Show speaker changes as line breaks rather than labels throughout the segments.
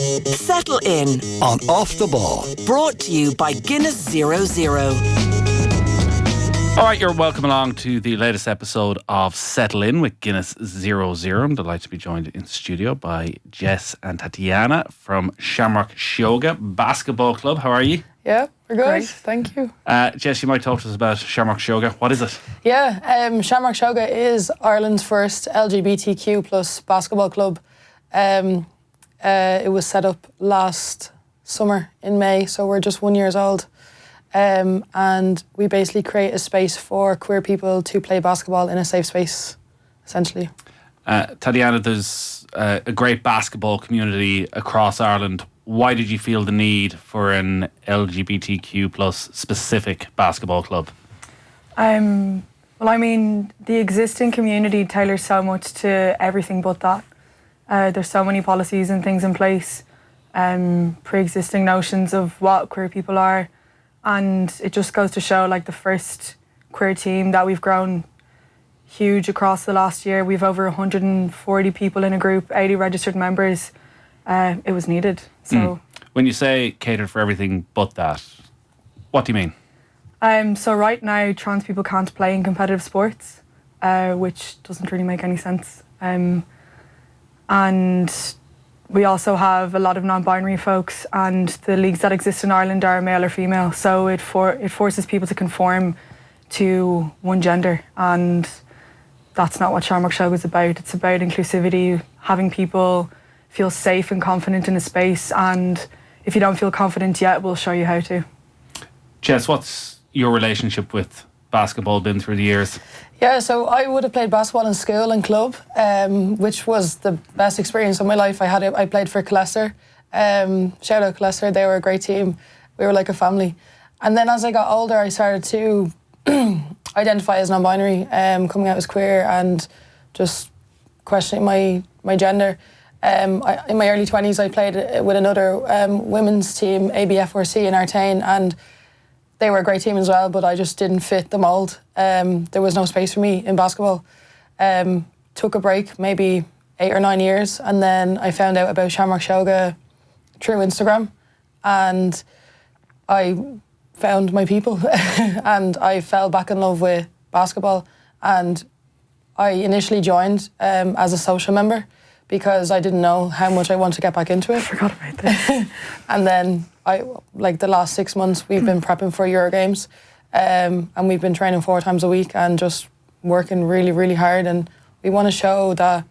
Settle in
on Off the Ball.
Brought to you by Guinness 00.
All right, you're welcome along to the latest episode of Settle In with Guinness 00. I'm delighted to be joined in the studio by Jess and Tatiana from Shamrock Sióga Basketball Club. How are you?
Yeah, we're good.
Great.
Thank you.
Jess, you might talk to us about Shamrock Sióga. What is it?
Yeah, Shamrock Sióga is Ireland's first LGBTQ plus basketball club. It was set up last summer in May, so we're just 1 year old. And we basically create a space for queer people to play basketball in a safe space, essentially.
Tatiana, there's a great basketball community across Ireland. Why did you feel the need for an LGBTQ plus specific basketball club?
Well, I mean, the existing community tailors so much to everything but that. There's so many policies and things in place, pre-existing notions of what queer people are. And it just goes to show, like, the first queer team that we've grown huge across the last year. We've over 140 people in a group, 80 registered members. It was needed. So
when you say catered for everything but that, what do you mean?
So right now, trans people can't play in competitive sports, which doesn't really make any sense. And we also have a lot of non-binary folks, and the leagues that exist in Ireland are male or female. So it forces people to conform to one gender, and that's not what Shamrock Sióga is about. It's about inclusivity, having people feel safe and confident in a space, and if you don't feel confident yet, we'll show you how to.
Jess, what's your relationship with basketball been through the years?
Yeah, so I would have played basketball in school and club, which was the best experience of my life. I played for Colester. Shout out Colester, they were a great team. We were like a family. And then as I got older, I started to identify as non-binary, coming out as queer and just questioning my gender. In my early 20s, I played with another women's team, ABFRC in Artane, and they were a great team as well, but I just didn't fit the mould. There was no space for me in basketball. Took a break, maybe 8 or 9 years, and then I found out about Shamrock Sióga through Instagram, and I found my people, and I fell back in love with basketball. And I initially joined as a social member because I didn't know how much I wanted to get back into it.
I forgot about this.
And then the last 6 months, we've been prepping for EuroGames, and we've been training 4 times a week and just working really, really hard. And we want to show that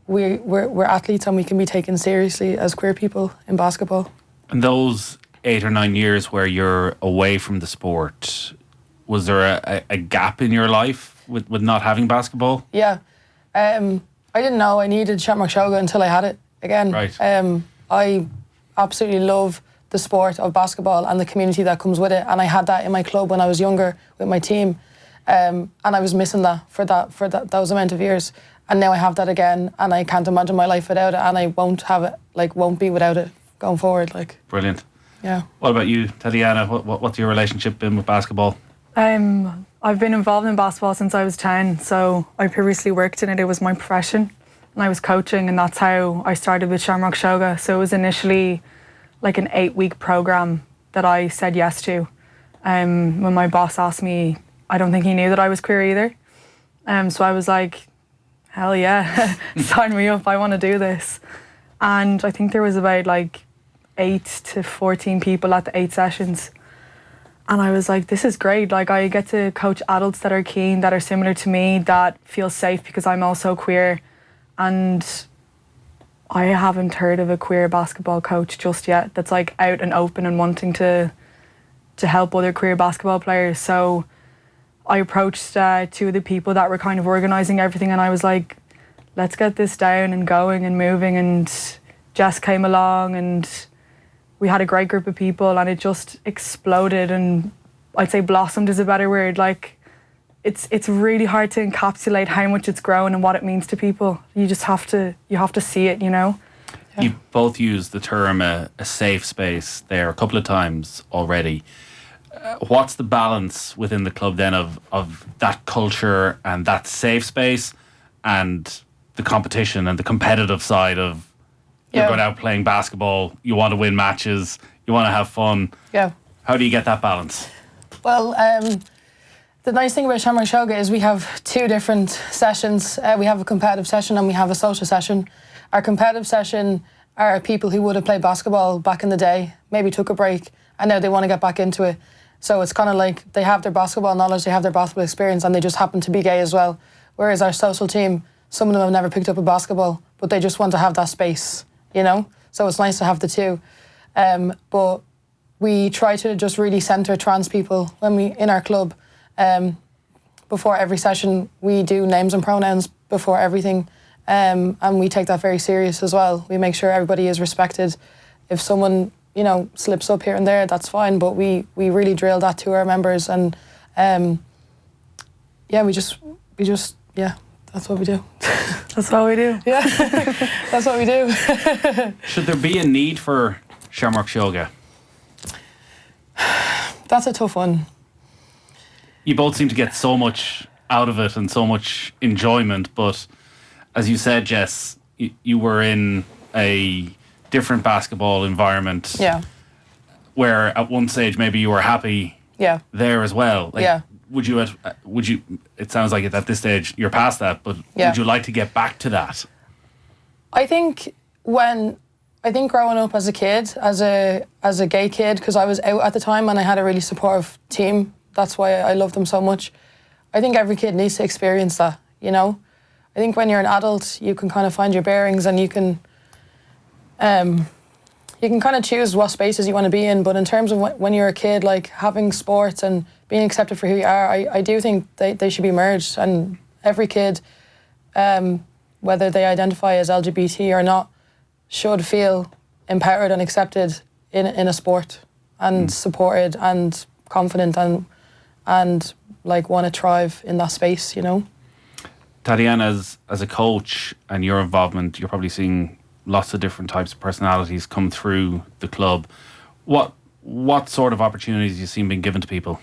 we're athletes and we can be taken seriously as queer people in basketball.
And those 8 or 9 years where you're away from the sport, was there a gap in your life with not having basketball?
Yeah. I didn't know I needed Shamrock Sióga until I had it again.
Right.
I absolutely love the sport of basketball and the community that comes with it, and I had that in my club when I was younger with my team, and I was missing that for those amount of years, and now I have that again, and I can't imagine my life without it, and I won't be without it going forward.
Brilliant.
Yeah.
What about you, Tatiana? What's your relationship been with basketball?
I've been involved in basketball since I was 10, so I previously worked in it. It was my profession, and I was coaching, and that's how I started with Shamrock Sióga. So it was initially like an 8-week program that I said yes to. When my boss asked me, I don't think he knew that I was queer either. So I was like, hell yeah, sign me up, I want to do this. And I think there was about 8 to 14 people at the 8 sessions. And I was like, this is great. I get to coach adults that are keen, that are similar to me, that feel safe because I'm also queer. And I havenent heard of a queer basketball coach just yet that's out and open and wanting to help other queer basketball players. So I approached 2 of the people that were kind of organising everything, and I was like, let's get this down and going and moving. And Jess came along, and we had a great group of people, and it just exploded, and I'd say blossomed is a better word. It's really hard to encapsulate how much it's grown and what it means to people. You just have to see it, Yeah.
You both used the term a safe space there a couple of times already. What's the balance within the club then of that culture and that safe space and the competition and the competitive side of You're
Yeah.
going out playing basketball. You want to win matches. You want to have fun.
Yeah.
How do you get that balance?
Well, the nice thing about Shamrock Sióga is we have 2 different sessions. We have a competitive session and we have a social session. Our competitive session are people who would have played basketball back in the day, maybe took a break, and now they want to get back into it. So it's kind of like they have their basketball knowledge, they have their basketball experience, and they just happen to be gay as well. Whereas our social team, some of them have never picked up a basketball, but they just want to have that space, you know? So it's nice to have the 2. But we try to just really centre trans people in our club. Before every session, we do names and pronouns before everything, and we take that very serious as well. We make sure everybody is respected. If someone, you know, slips up here and there, that's fine, but we really drill that to our members, and yeah, we just yeah, that's what we do.
That's what we do.
Yeah, that's what we do.
Should there be a need for Shamrock Sióga?
That's a tough one.
You both seem to get so much out of it and so much enjoyment, but as you said, Jess, you were in a different basketball environment.
Yeah.
Where at one stage maybe you were happy.
Yeah.
There as well. Like,
yeah.
Would you? It sounds like at this stage you're past that, but
yeah.
Would you like to get back to that?
I think growing up as a kid, as a gay kid, because I was out at the time and I had a really supportive team. That's why I love them so much. I think every kid needs to experience that, you know? I think when you're an adult, you can kind of find your bearings and you can kind of choose what spaces you want to be in. But in terms of when you're a kid, like having sports and being accepted for who you are, I do think they should be merged. And every kid, whether they identify as LGBT or not, should feel empowered and accepted in a sport and supported and confident and like want to thrive in that space, you know.
Tatiana, as a coach and your involvement, you're probably seeing lots of different types of personalities come through the club. What sort of opportunities have you seen being given to people?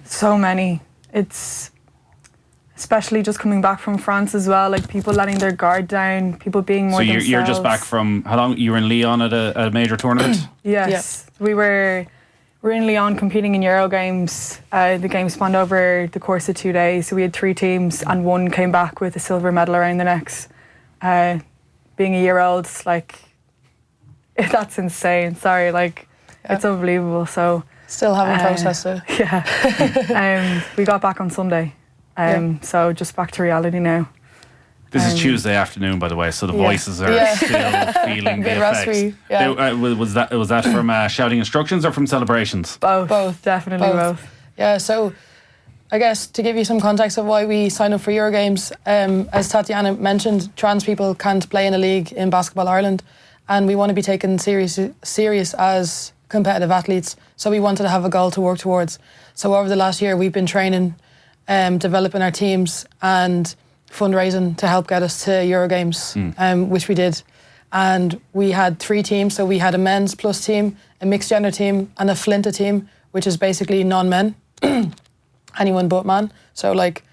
So many. It's especially just coming back from France as well, like people letting their guard down, people being more themselves.
So you're just back from, how long? You were in Lyon at a major tournament?
Yes. Yeah. We were in Lyon competing in EuroGames. The game spanned over the course of 2 days. So we had 3 teams and one came back with a silver medal around the necks. Being a year-old, like, that's insane. Sorry, like, it's unbelievable. So
still haven't processed it.
Yeah. We got back on Sunday. So just back to reality now.
This is Tuesday afternoon, by the way, so the voices are still feeling the effects.
Raspy, yeah.
Was that from shouting instructions or from celebrations?
Both. Definitely both.
Yeah, so I guess to give you some context of why we signed up for EuroGames, as Tatiana mentioned, trans people can't play in a league in Basketball Ireland, and we want to be taken serious as competitive athletes, so we wanted to have a goal to work towards. So over the last year, we've been training, developing our teams and fundraising to help get us to EuroGames, which we did. And we had 3 teams, so we had a men's plus team, a mixed gender team, and a Flinta team, which is basically non-men, anyone but man. So like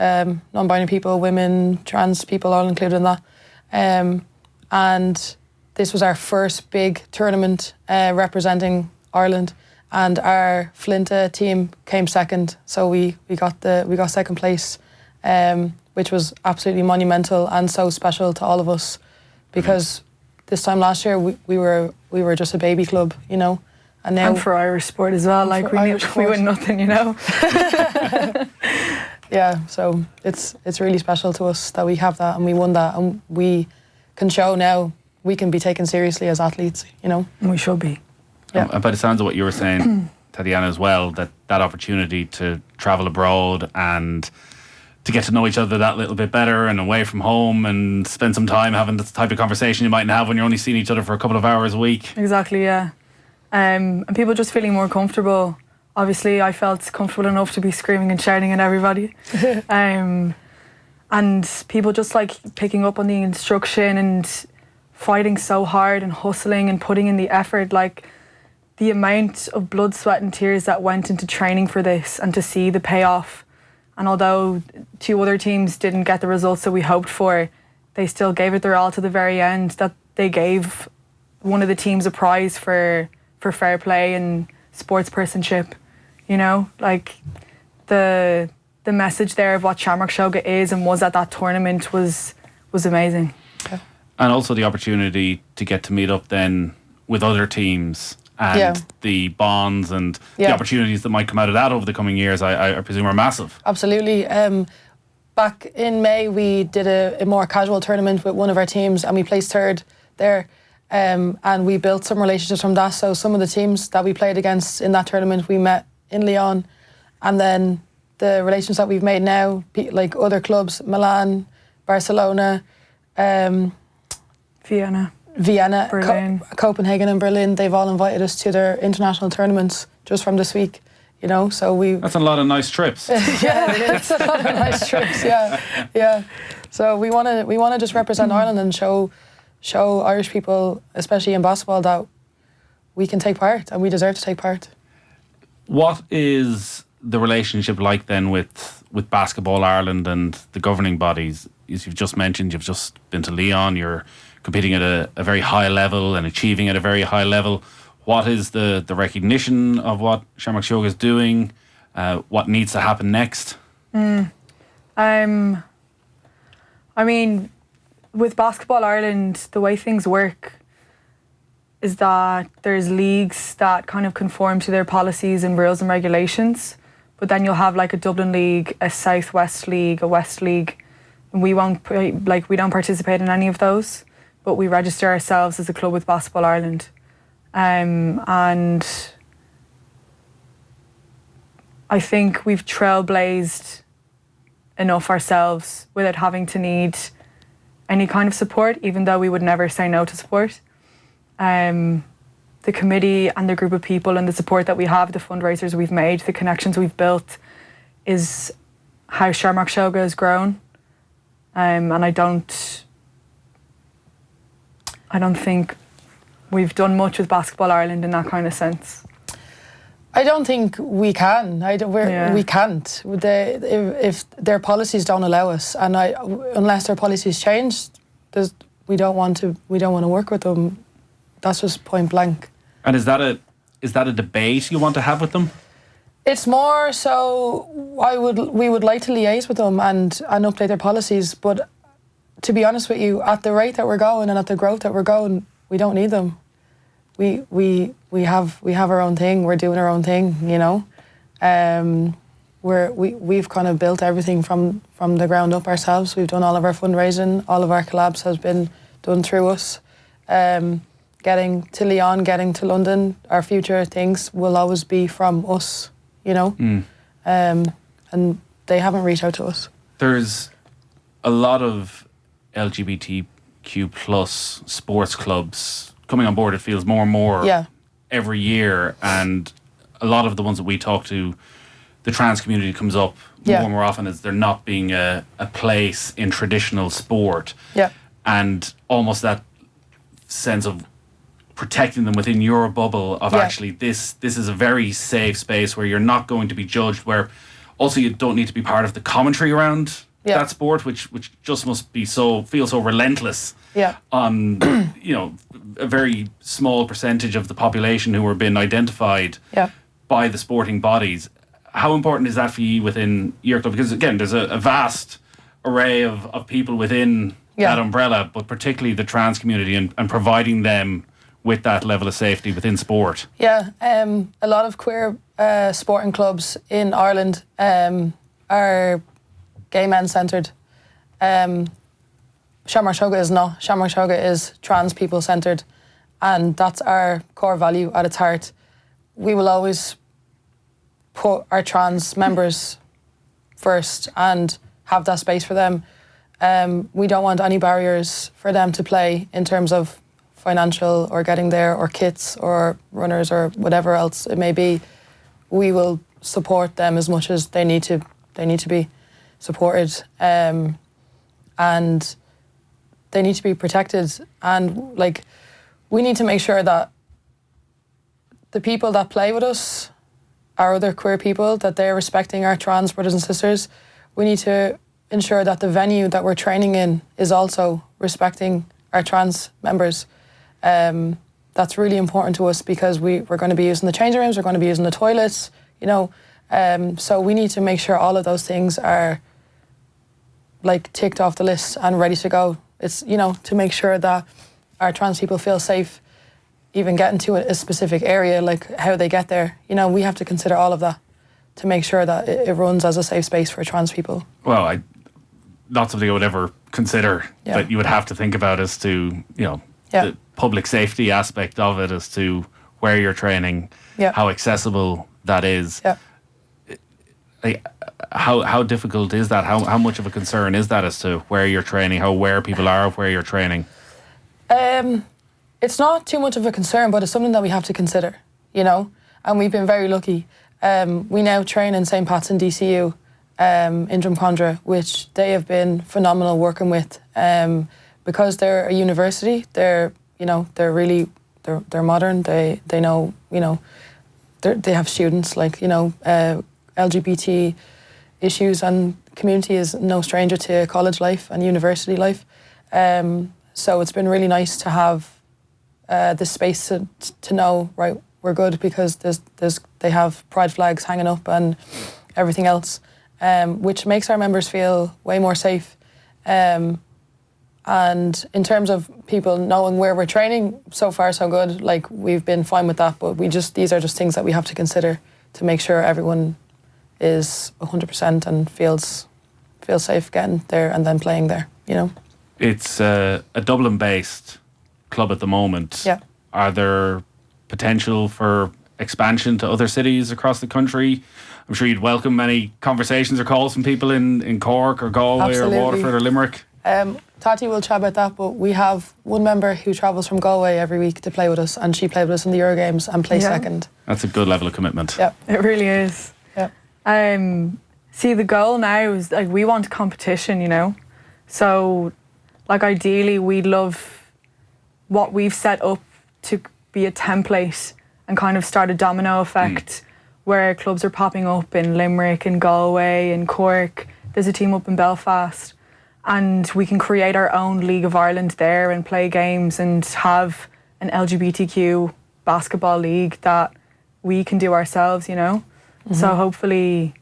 non-binary people, women, trans people, all included in that. And this was our first big tournament representing Ireland. And our Flinta team came second, so we got second place, which was absolutely monumental and so special to all of us, because this time last year we were just a baby club, you know, and now
for Irish sport as well. Like we win nothing, you know.
Yeah, so it's really special to us that we have that and we won that, and we can show now we can be taken seriously as athletes, you know.
And we should be.
Yeah. And by the sounds of what you were saying, Tatiana, as well, that opportunity to travel abroad and to get to know each other that little bit better and away from home and spend some time having the type of conversation you might have when you're only seeing each other for a couple of hours a week.
Exactly, yeah. And people just feeling more comfortable. Obviously, I felt comfortable enough to be screaming and shouting at everybody. And people just like picking up on the instruction and fighting so hard and hustling and putting in the effort, like the amount of blood, sweat and tears that went into training for this and to see the payoff. And although 2 other teams didn't get the results that we hoped for, they still gave it their all to the very end, that they gave one of the teams a prize for fair play and sportspersonship. You know, like the message there of what Shamrock Sióga is and was at that tournament was amazing.
Yeah.
And also the opportunity to get to meet up then with other teams and the bonds and the opportunities that might come out of that over the coming years, I presume, are massive.
Absolutely. Back in May, we did a more casual tournament with one of our teams, and we placed third there. And we built some relationships from that. So some of the teams that we played against in that tournament, we met in Lyon. And then the relations that we've made now, like other clubs, Milan, Barcelona,
Vienna,
Berlin. Copenhagen and Berlin, they've all invited us to their international tournaments just from this week. You know, so
that's a lot of nice trips.
Yeah, it's a lot of nice trips. Yeah. So we want to just represent Ireland and show Irish people, especially in basketball, that we can take part and we deserve to take part.
What is the relationship like then with Basketball Ireland and the governing bodies? As you've just mentioned, you've just been to Lyon. You're competing at a very high level and achieving at a very high level. What is the recognition of what Shamrock Sióga is doing? What needs to happen next?
I mean, with Basketball Ireland, the way things work is that there's leagues that kind of conform to their policies and rules and regulations, but then you'll have like a Dublin League, a South West League, a West League, and we don't participate in any of those, but we register ourselves as a club with Basketball Ireland. And I think we've trailblazed enough ourselves without having to need any kind of support, even though we would never say no to support. The committee and the group of people and the support that we have, the fundraisers we've made, the connections we've built is how Shamrock Sióga has grown. And I don't think we've done much with Basketball Ireland in that kind of sense.
I don't think we can. We can't. If their policies don't allow us, and unless their policies change, we don't want to work with them. That's just point blank.
And is that a debate you want to have with them?
It's more so we would like to liaise with them and update their policies. But to be honest with you, at the rate that we're going and at the growth that we're going, we don't need them. We have our own thing. We're doing our own thing, you know. We've kind of built everything from the ground up ourselves. We've done all of our fundraising. All of our collabs has been done through us. Getting to Lyon, getting to London, our future things will always be from us, you know. And they haven't reached out to us.
There's a lot of LGBTQ plus sports clubs coming on board. It feels more and more every year, and a lot of the ones that we talk to, the trans community comes up more and more often as there not being a place in traditional sport, and almost that sense of protecting them within your bubble of actually this is a very safe space where you're not going to be judged, where also you don't need to be part of the commentary around that sport, which just must be feel so relentless on a very small percentage of the population who are being identified by the sporting bodies. How important is that for you within your club? Because again, there's a vast array of people within that umbrella, but particularly the trans community and providing them with that level of safety within sport. A lot of queer sporting clubs in Ireland are gay men centred. Shamrock Sióga is not. Shamrock Sióga is trans people centred, and that's our core value at its heart. We will always put our trans members first and have that space for them. We don't want any barriers for them to play in terms of financial or getting there or kits or runners or whatever else it may be. We will support them as much as they need to be supported, and they need to be protected. And like, we need to make sure that the people that play with us, our other queer people, that they're respecting our trans brothers and sisters. We need to
ensure that the venue that we're training in is also respecting our trans members. That's really important to us because we're going to be using the changing rooms, we're going to be using the toilets, you know. So we need to make sure all of those things are like ticked off the list and ready to go. It's, you know, to make sure that our trans people feel safe even getting to a specific area, like how they get there. You know, we have to consider all of that to make sure that it runs as a safe space for trans people.
Well, not something I would ever consider, but you would have to think about as to, you know, the public safety aspect of it, as to where you're training, how accessible that is. Like, how difficult is that? How much of a concern is that as to where you're training, how aware people are of where you're training?
It's not too much of a concern, but it's something that we have to consider, you know, and we've been very lucky. We now train in St. Pat's in DCU, in Drumcondra, which they have been phenomenal working with. Because they're a university, they're really modern. They know, you know, they have students, like, you know, LGBT issues and community is no stranger to college life and university life. So it's been really nice to have this space to know, right, we're good, because they have pride flags hanging up and everything else, which makes our members feel way more safe. And in terms of people knowing where we're training, so far so good. Like, we've been fine with that, but these are just things that we have to consider to make sure everyone is 100% and feels safe getting there and then playing there, you know.
It's a Dublin-based club at the moment.
Yeah.
Are there potential for expansion to other cities across the country? I'm sure you'd welcome many conversations or calls from people in Cork or Galway
Absolutely.
or Waterford or Limerick.
Tati will chat about that, but we have one member who travels from Galway every week to play with us, and she played with us in the EuroGames and placed second.
That's a good level of commitment.
Yeah,
it really is.
Yeah.
See, the goal now is, like, we want competition, you know. So, like, ideally, we'd love what we've set up to be a template and kind of start a domino effect where clubs are popping up in Limerick, in Galway, in Cork. There's a team up in Belfast. And we can create our own League of Ireland there and play games and have an LGBTQ basketball league that we can do ourselves, you know? Mm-hmm. So hopefully,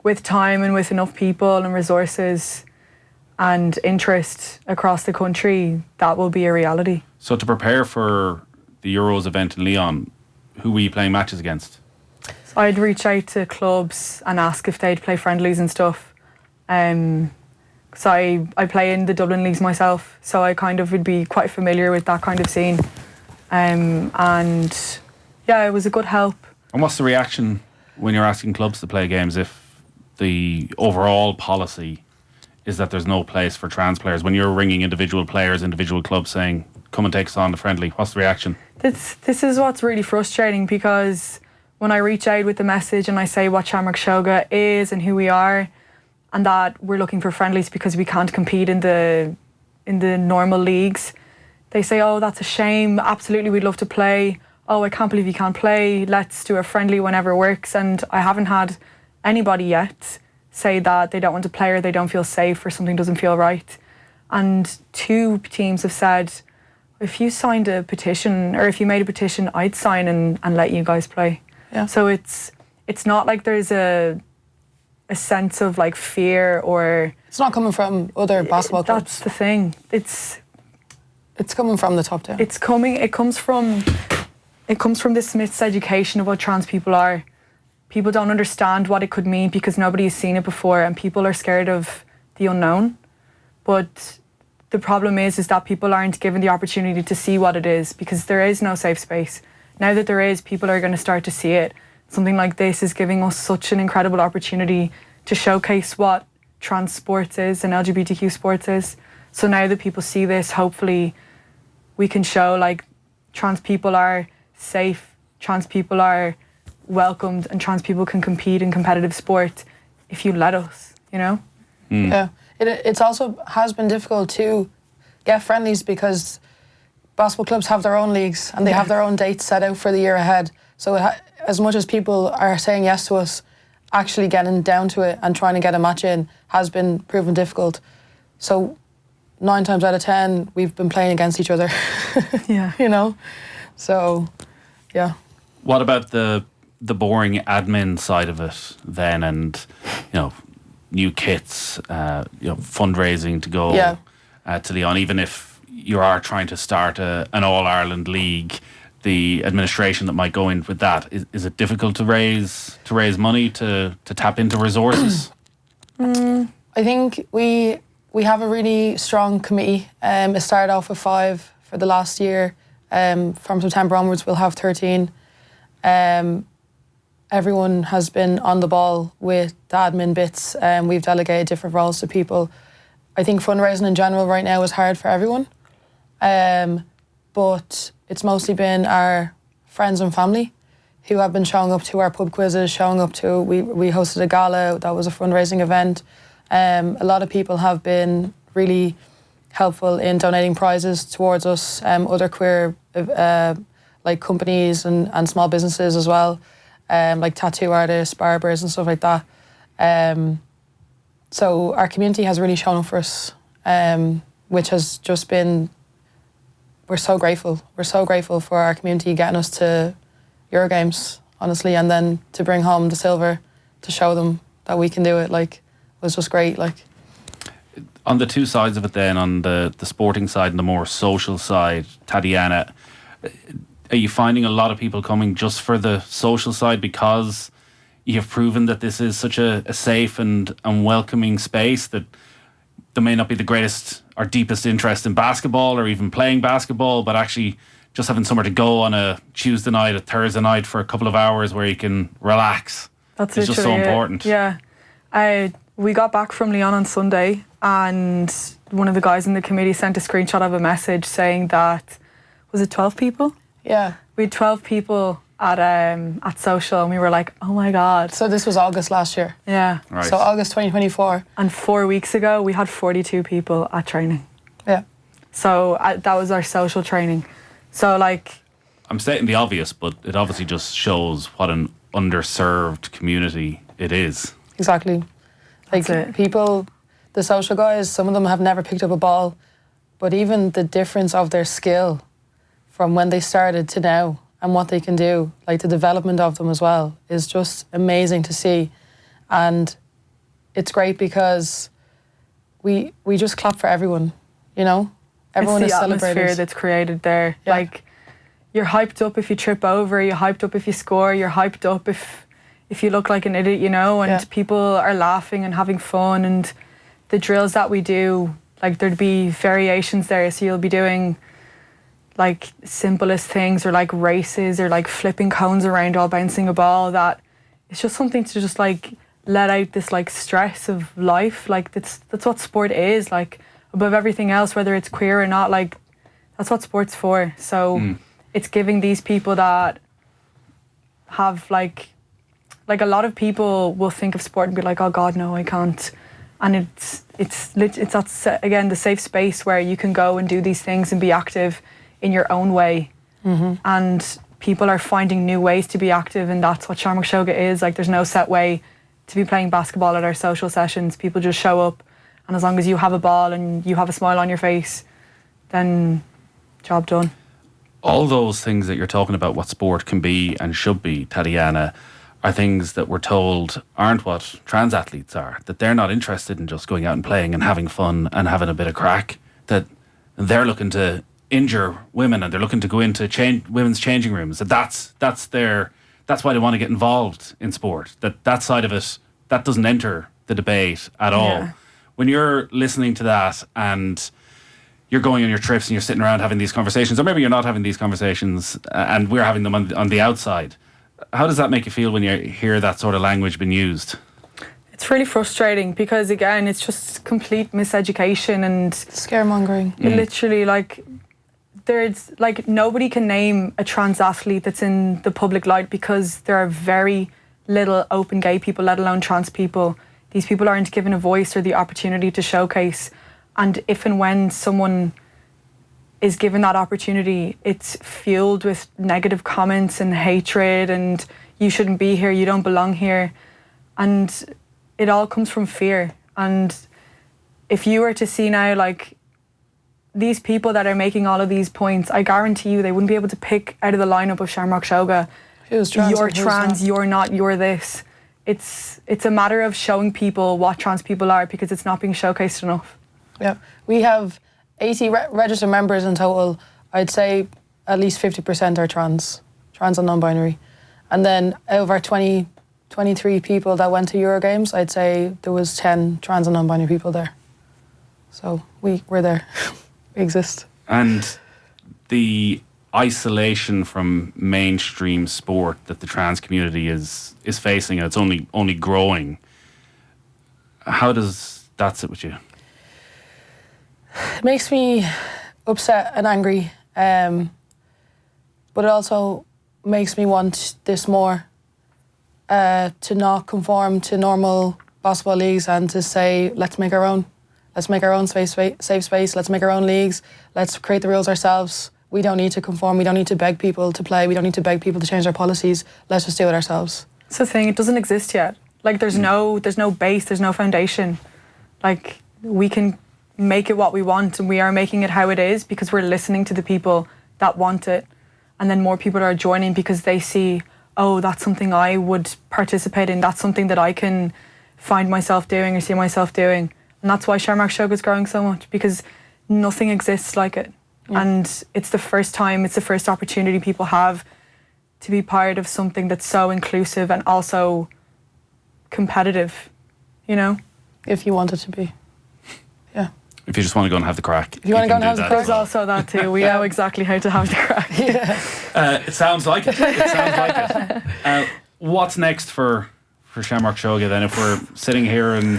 with time and with enough people and resources and interest across the country, that will be a reality.
So to prepare for the Euros event in Lyon, who were you playing matches against?
So I'd reach out to clubs and ask if they'd play friendlies and stuff. So I play in the Dublin leagues myself, so I kind of would be quite familiar with that kind of scene. And yeah, it was a good help.
And what's the reaction when you're asking clubs to play games if the overall policy is that there's no place for trans players? When you're ringing individual players, individual clubs saying, come and take us on the friendly, what's the reaction?
This is what's really frustrating, because when I reach out with the message and I say what Shamrock Sióga is and who we are, and that we're looking for friendlies because we can't compete in the normal leagues, they say, oh, that's a shame, absolutely, we'd love to play. Oh, I can't believe you can't play, let's do a friendly whenever works. And I haven't had anybody yet say that they don't want to play or they don't feel safe or something doesn't feel right. And 2 teams have said, if you signed a petition or if you made a petition, I'd sign and let you guys play. Yeah. So it's not like there's a sense of like fear, or
it's not coming from other basketball clubs.
That's the thing. It's
coming from the top down.
It comes from this miseducation of what trans people are. People don't understand what it could mean because nobody has seen it before, and people are scared of the unknown. But the problem is that people aren't given the opportunity to see what it is, because there is no safe space. Now that there is, people are going to start to see it. Something like this is giving us such an incredible opportunity to showcase what trans sports is and LGBTQ sports is. So now that people see this, hopefully we can show like trans people are safe, trans people are welcomed, and trans people can compete in competitive sport if you let us, you know?
Yeah. It's also has been difficult to get friendlies because basketball clubs have their own leagues and they have their own dates set out for the year ahead. So as much as people are saying yes to us actually getting down to it and trying to get a match in has been proven difficult. So 9 times out of 10, we've been playing against each other.
Yeah.
You know? So, yeah.
What about the boring admin side of it then, and new kits, fundraising to go to Leon, even if you are trying to start an All-Ireland league, the administration that might go in with that, is it difficult to raise money to tap into resources?
I think we have a really strong committee. It started off with 5 for the last year. From September onwards, we'll have 13. Everyone has been on the ball with the admin bits. We've delegated different roles to people. I think fundraising in general right now is hard for everyone. But it's mostly been our friends and family who have been showing up to our pub quizzes, we hosted a gala, that was a fundraising event. A lot of people have been really helpful in donating prizes towards us, other queer like companies and small businesses as well, like tattoo artists, barbers and stuff like that. So our community has really shown up for us, which has just been, we're so grateful. We're so grateful for our community getting us to EuroGames, honestly, and then to bring home the silver to show them that we can do it, was just great.
On the two sides of it then, on the sporting side and the more social side, Tatiana, are you finding a lot of people coming just for the social side because you have proven that this is such a safe and welcoming space, that there may not be the greatest or deepest interest in basketball or even playing basketball, but actually just having somewhere to go on a Tuesday night, a Thursday night for a couple of hours where you can relax?
That's
it's just so important.
Yeah. We got back from Lyon on Sunday, and one of the guys in the committee sent a screenshot of a message saying that, was it 12 people?
Yeah.
We had 12 people at social, and we were like, oh my God.
So this was August last year?
Yeah.
Right.
So August 2024.
And 4 weeks ago, we had 42 people at training.
Yeah.
So that was our social training. So
I'm stating the obvious, but it obviously just shows what an underserved community it is.
Exactly. People, the social guys, some of them have never picked up a ball, but even the difference of their skill from when they started to now and what they can do, the development of them as well, is just amazing to see. And it's great because we just clap for everyone, Everyone is
it's the
celebrated.
atmosphere that's created there.
Yeah.
You're hyped up if you trip over, you're hyped up if you score, you're hyped up if you look like an idiot, and people are laughing and having fun, and the drills that we do, there'd be variations there, so you'll be doing simplest things, or races, or flipping cones around while bouncing a ball, that it's just something to just let out this stress of life. That's what sport is, above everything else, whether it's queer or not, that's what sport's for. So it's giving these people that have a lot of people will think of sport and be like, oh God, no, I can't. And it's that, again, the safe space where you can go and do these things and be active in your own way. Mm-hmm. And people are finding new ways to be active, and that's what Shamrock Sióga is. There's no set way to be playing basketball at our social sessions. People just show up, and as long as you have a ball and you have a smile on your face, then job done.
All those things that you're talking about, what sport can be and should be, Tatiana, are things that we're told aren't what trans athletes are, that they're not interested in just going out and playing and having fun and having a bit of crack, that they're looking to injure women and they're looking to go into women's changing rooms. That's why they want to get involved in sport. That side of it, that doesn't enter the debate at all.
Yeah.
When you're listening to that and you're going on your trips and you're sitting around having these conversations, or maybe you're not having these conversations and we're having them on the outside, how does that make you feel when you hear that sort of language being used?
It's really frustrating because, again, it's just complete miseducation and
scaremongering.
Literally, there's nobody can name a trans athlete that's in the public light because there are very little open gay people, let alone trans people. These people aren't given a voice or the opportunity to showcase. And if and when someone is given that opportunity, it's fueled with negative comments and hatred and you shouldn't be here, you don't belong here. And it all comes from fear. And if you were to see now, like, these people that are making all of these points, I guarantee you they wouldn't be able to pick out of the lineup of Shamrock Sióga.
Who's trans?
You're
Who's
trans,
not?
you're not, you're this. It's a matter of showing people what trans people are, because it's not being showcased enough.
Yeah, we have 80 registered members in total. I'd say at least 50% are trans and non-binary. And then out of our 23 people that went to EuroGames, I'd say there was 10 trans and non-binary people there. So we're there. We exist.
And the isolation from mainstream sport that the trans community is facing, and it's only growing. How does that sit with you?
It makes me upset and angry, but it also makes me want this more, to not conform to normal basketball leagues and to say, let's make our own. Let's make our own safe space. Let's make our own leagues. Let's create the rules ourselves. We don't need to conform. We don't need to beg people to play. We don't need to beg people to change their policies. Let's just do it ourselves.
It's the thing, it doesn't exist yet. Like, there's no base, there's no foundation. Like, we can make it what we want, and we are making it how it is because we're listening to the people that want it. And then more people are joining because they see, oh, that's something I would participate in. That's something that I can find myself doing or see myself doing. And that's why Shamrock Sióga is growing so much, because nothing exists like it. Yeah. And it's the first time, it's the first opportunity people have to be part of something that's so inclusive and also competitive, you know?
If you want it to be. Yeah.
If you just want to go and have the crack.
If you want to go and have the crack.
There's also that too. We know exactly how to have the crack.
Yeah.
It sounds like it. It sounds like it. What's next for Shamrock Sióga then? If we're sitting here in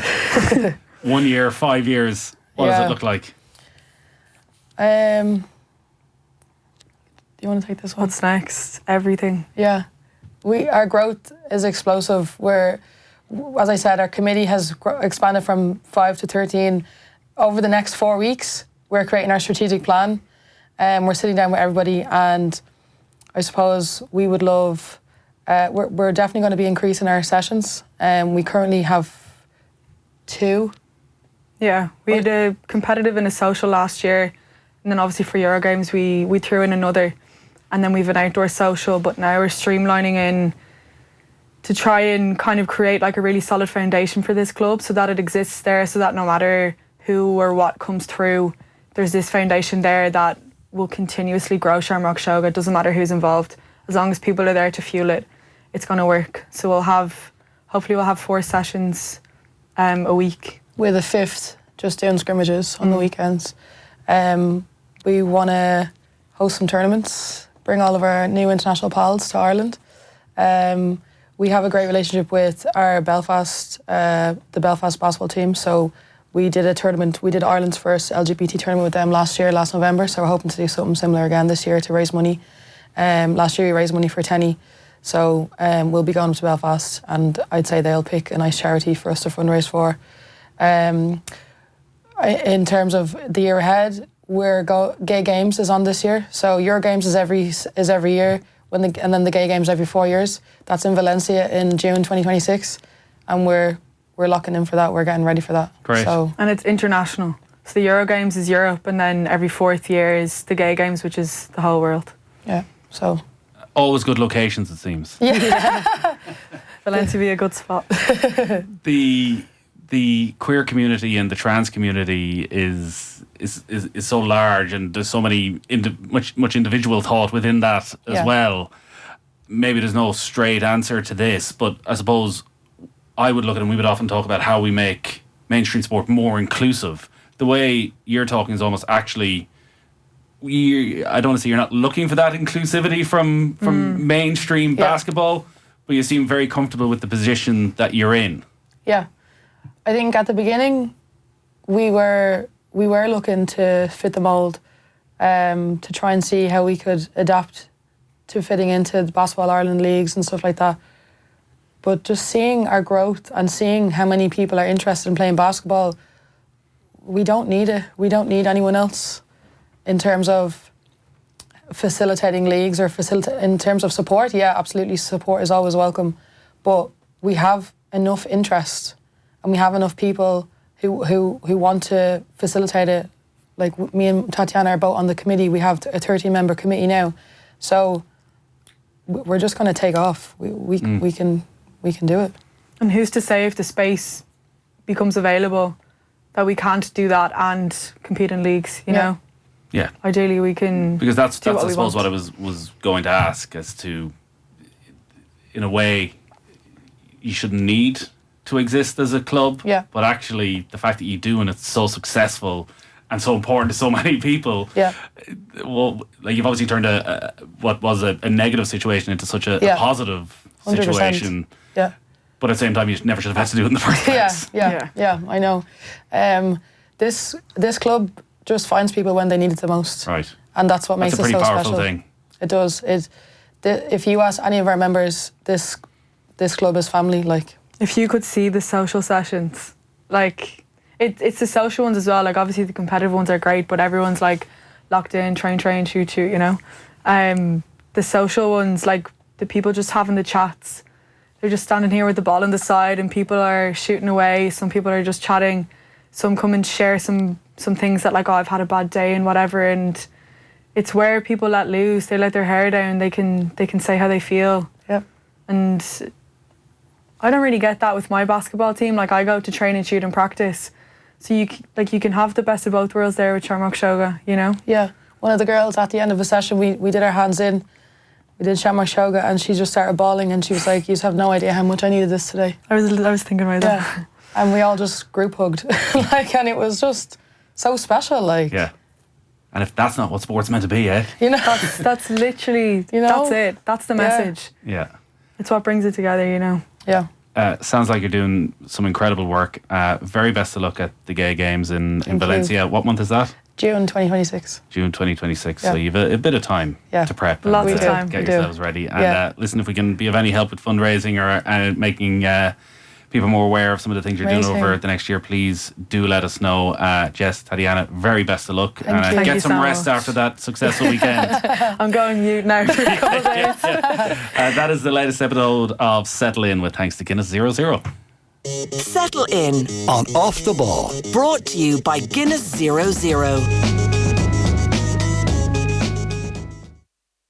1 year, 5 years, what does it look like?
Do you want to take this one?
What's next? Everything.
Yeah. Our growth is explosive. As I said, our committee has expanded from 5 to 13. Over the next 4 weeks, we're creating our strategic plan. We're sitting down with everybody, and I suppose we would love... we're definitely going to be increasing our sessions. We currently have 2.
Yeah, we had a competitive and a social last year, and then obviously for EuroGames we threw in another, and then we've an outdoor social, but now we're streamlining in to try and kind of create like a really solid foundation for this club so that it exists there, so that no matter who or what comes through, there's this foundation there that will continuously grow Shamrock Sióga. It doesn't matter who's involved. As long as people are there to fuel it, it's going to work. So hopefully we'll have 4 sessions a week.
With a 5th, just doing scrimmages on the weekends. We want to host some tournaments, bring all of our new international pals to Ireland. We have a great relationship with our the Belfast basketball team. So we did a tournament. We did Ireland's first LGBT tournament with them last November. So we're hoping to do something similar again this year to raise money. Last year we raised money for Tenny. So we'll be going up to Belfast, and I'd say they'll pick a nice charity for us to fundraise for. In terms of the year ahead, Gay Games is on this year. So EuroGames is every year, and then the Gay Games every 4 years. That's in Valencia in June 2026, and we're locking in for that. We're getting ready for that.
Great.
And it's international. So the EuroGames is Europe, and then every 4th year is the Gay Games, which is the whole world.
Yeah. So
always good locations, it seems.
Yeah.
Valencia be a good spot.
The queer community and the trans community is so large, and there's so many much individual thought within that as well. Maybe there's no straight answer to this, but I suppose I would look at it, and we would often talk about how we make mainstream sport more inclusive. The way you're talking is almost actually, I don't want to say you're not looking for that inclusivity from mainstream basketball, but you seem very comfortable with the position that you're in.
Yeah. I think at the beginning, we were looking to fit the mould, to try and see how we could adapt to fitting into the Basketball Ireland leagues and stuff like that. But just seeing our growth and seeing how many people are interested in playing basketball, we don't need it. We don't need anyone else in terms of facilitating leagues or in terms of support. Yeah, absolutely, support is always welcome. But we have enough interest and we have enough people who want to facilitate it. Like me and Tatiana are both on the committee. We have a 13-member committee now, so we're just going to take off. We can do it.
And who's to say if the space becomes available that we can't do that and compete in leagues? You know.
Yeah.
Ideally, we can.
Because that's
do
I
what we
suppose
want.
what I was going to ask, as to, in a way, you shouldn't need to exist as a club.
Yeah.
But actually, the fact that you do and it's so successful and so important to so many people.
Yeah.
Well, like you've obviously turned what was a negative situation into such a positive
100%.
situation.
Yeah.
But at the same time, you never should have had to do it in the first place.
Yeah, I know. This club just finds people when they need it the most.
Right.
And that's what makes it so special.
That's a pretty powerful thing.
It does. If you ask any of our members, this club is family. Like,
if you could see the social sessions, like it's the social ones as well. Like obviously the competitive ones are great, but everyone's like locked in, train, shoot, you know. The social ones, like the people just having the chats. They're just standing here with the ball on the side and people are shooting away. Some people are just chatting. Some come and share some things that like, oh, I've had a bad day and whatever. And it's where people let loose. They let their hair down. They can say how they feel.
Yeah.
And I don't really get that with my basketball team. Like I go to train and shoot and practice. So you can have the best of both worlds there with Shamrock Sióga, you know?
Yeah. One of the girls at the end of a session, we did our hands in. We did Shamrock Sióga and she just started bawling and she was like, you just have no idea how much I needed this today.
I was thinking about that.
Yeah. And we all just group hugged. And it was just so special, like.
Yeah. And if that's not what sport's meant to be, eh?
You know?
That's literally, that's it. That's the message.
Yeah.
It's what brings it together, you know?
Yeah.
Sounds like you're doing some incredible work. Very best of luck at the Gay Games in Valencia. What month is that?
June 2026.
June 2026.
Yeah.
So you've a bit of time to prep.
Lots
and
of time.
Get
We do.
yourselves ready. And listen, if we can be of any help with fundraising or making people more aware of some of the things you're doing over the next year, please do let us know. Jess, Tatiana, very best of luck.
Thank you.
Thank
Get
you
some
so
rest
much.
after that successful weekend.
I'm going mute now for a couple of days.
That is the latest episode of Settle In with thanks to Guinness 00.
Settle in.
On Off the Ball.
Brought to you by Guinness 00.